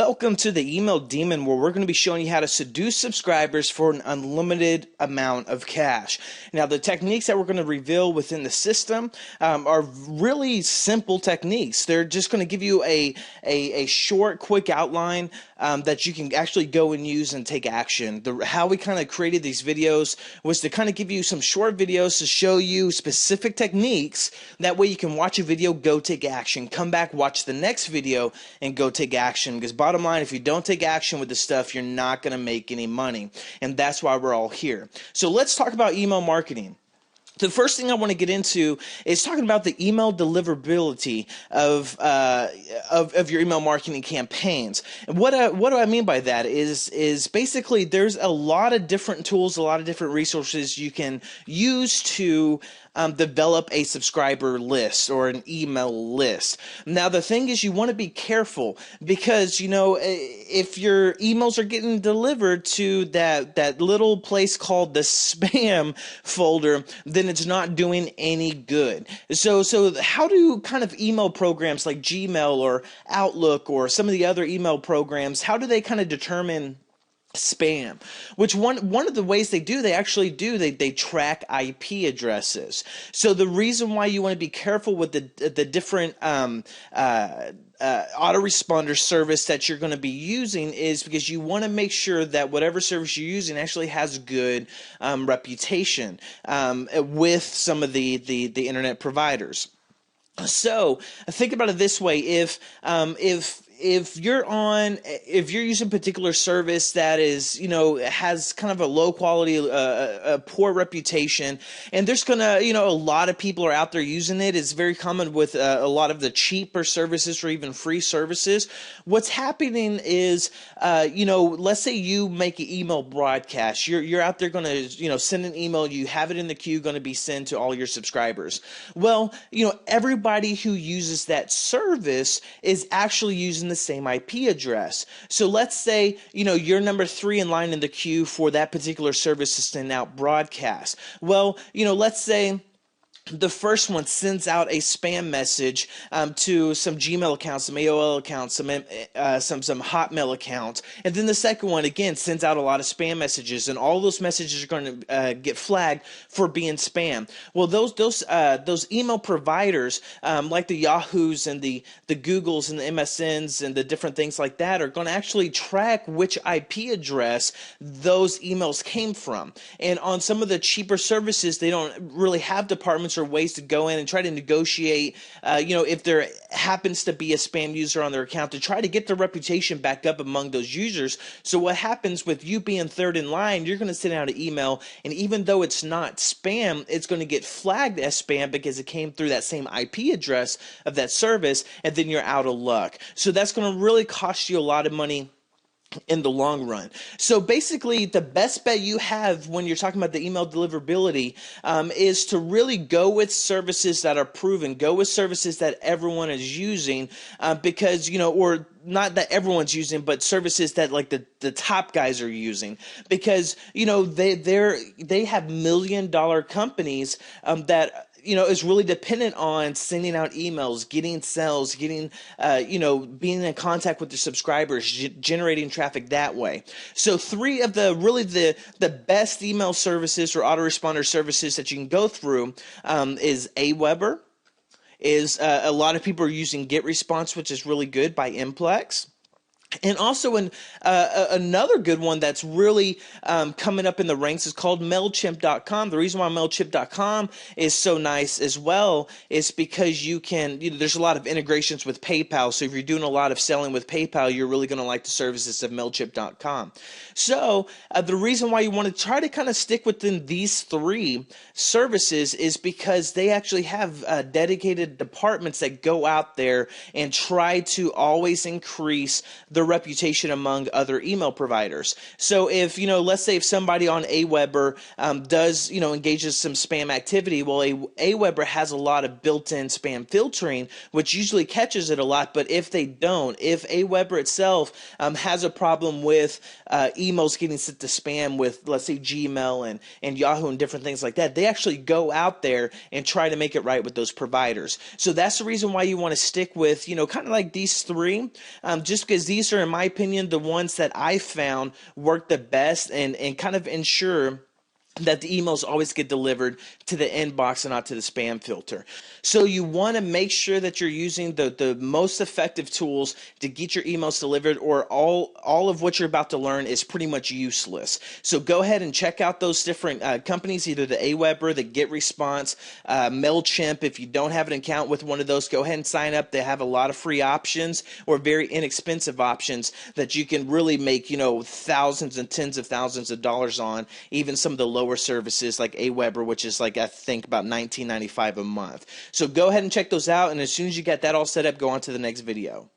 Welcome to the Email Demon, where we're going to be showing you how to seduce subscribers for an unlimited amount of cash. Now, the techniques that we're going to reveal within the system are really simple techniques. They're just going to give you a short, quick outline that you can actually go and use and take action. How we kind of created these videos was to kind of give you some short videos to show you specific techniques. That way you can watch a video, go take action, come back, watch the next video, and go take action. Because bottom line, if you don't take action with this stuff, you're not going to make any money. And that's why we're all here. So let's talk about email marketing. The first thing I want to get into is talking about the email deliverability of your email marketing campaigns. And what do I mean by that is basically there's a lot of different tools, a lot of different resources you can use to develop a subscriber list or an email list. Now, the thing is, you want to be careful because, you know, if your emails are getting delivered to that little place called the spam folder, then it's not doing any good. So how do kind of email programs like Gmail or Outlook or some of the other email programs, how do they kind of determine spam? Which one of the ways they actually they track IP addresses. So the reason why you want to be careful with the different autoresponder service that you're going to be using is because you want to make sure that whatever service you're using actually has good reputation with some of the internet providers. So think about it this way: if you're using a particular service that is, you know, has kind of a low quality, a poor reputation, and there's gonna, you know, a lot of people are out there using it. It's very common with a lot of the cheaper services or even free services. What's happening is, you know, let's say you make an email broadcast. You're out there gonna, you know, send an email. You have it in the queue, going to be sent to all your subscribers. Well, you know, everybody who uses that service is actually using the same IP address. So let's say, you know, you're number 3 in line in the queue for that particular service to send out broadcast. Well, you know, let's say the first one sends out a spam message to some Gmail accounts, some AOL accounts, some Hotmail accounts, and then the second one again sends out a lot of spam messages, and all those messages are going to get flagged for being spam. Well, those email providers like the Yahoos and the Googles and the MSNs and the different things like that are going to actually track which IP address those emails came from. And on some of the cheaper services, they don't really have departments or ways to go in and try to negotiate, you know, if there happens to be a spam user on their account, to try to get their reputation back up among those users. So what happens with you being third in line, you're going to send out an email, and even though it's not spam, it's going to get flagged as spam because it came through that same IP address of that service, and then you're out of luck. So that's going to really cost you a lot of money in the long run. So basically, the best bet you have when you're talking about the email deliverability is to really go with services that are proven, go with services that everyone is using, because, you know, or not that everyone's using, but services that like the top guys are using, because, you know, they have $1 million companies that, you know, is really dependent on sending out emails, getting sales, getting, you know, being in contact with their subscribers, generating traffic that way. So 3 of the best email services or autoresponder services that you can go through is Aweber, is a lot of people are using GetResponse, which is really good, by Implex. And also another good one that's really coming up in the ranks is called MailChimp.com. The reason why MailChimp.com is so nice as well is because there's a lot of integrations with PayPal. So if you're doing a lot of selling with PayPal, you're really going to like the services of MailChimp.com. So the reason why you want to try to kind of stick within these 3 services is because they actually have dedicated departments that go out there and try to always increase the reputation among other email providers. So if, you know, let's say if somebody on Aweber does, you know, engages some spam activity, well, Aweber has a lot of built-in spam filtering, which usually catches it a lot. But if they don't, if Aweber itself has a problem with emails getting sent to spam with, let's say, Gmail and Yahoo and different things like that, they actually go out there and try to make it right with those providers. So that's the reason why you want to stick with, you know, kind of like these 3, just because these these are, in my opinion, the ones that I found work the best and kind of ensure that the emails always get delivered to the inbox and not to the spam filter. So you want to make sure that you're using the most effective tools to get your emails delivered, or all of what you're about to learn is pretty much useless. So go ahead and check out those different companies, either the Aweber, the GetResponse, MailChimp. If you don't have an account with one of those, go ahead and sign up. They have a lot of free options or very inexpensive options that you can really make, thousands and tens of thousands of dollars on, even some of the lower services like Aweber, which is like, I think, about $19.95 a month. So go ahead and check those out, and as soon as you get that all set up, go on to the next video.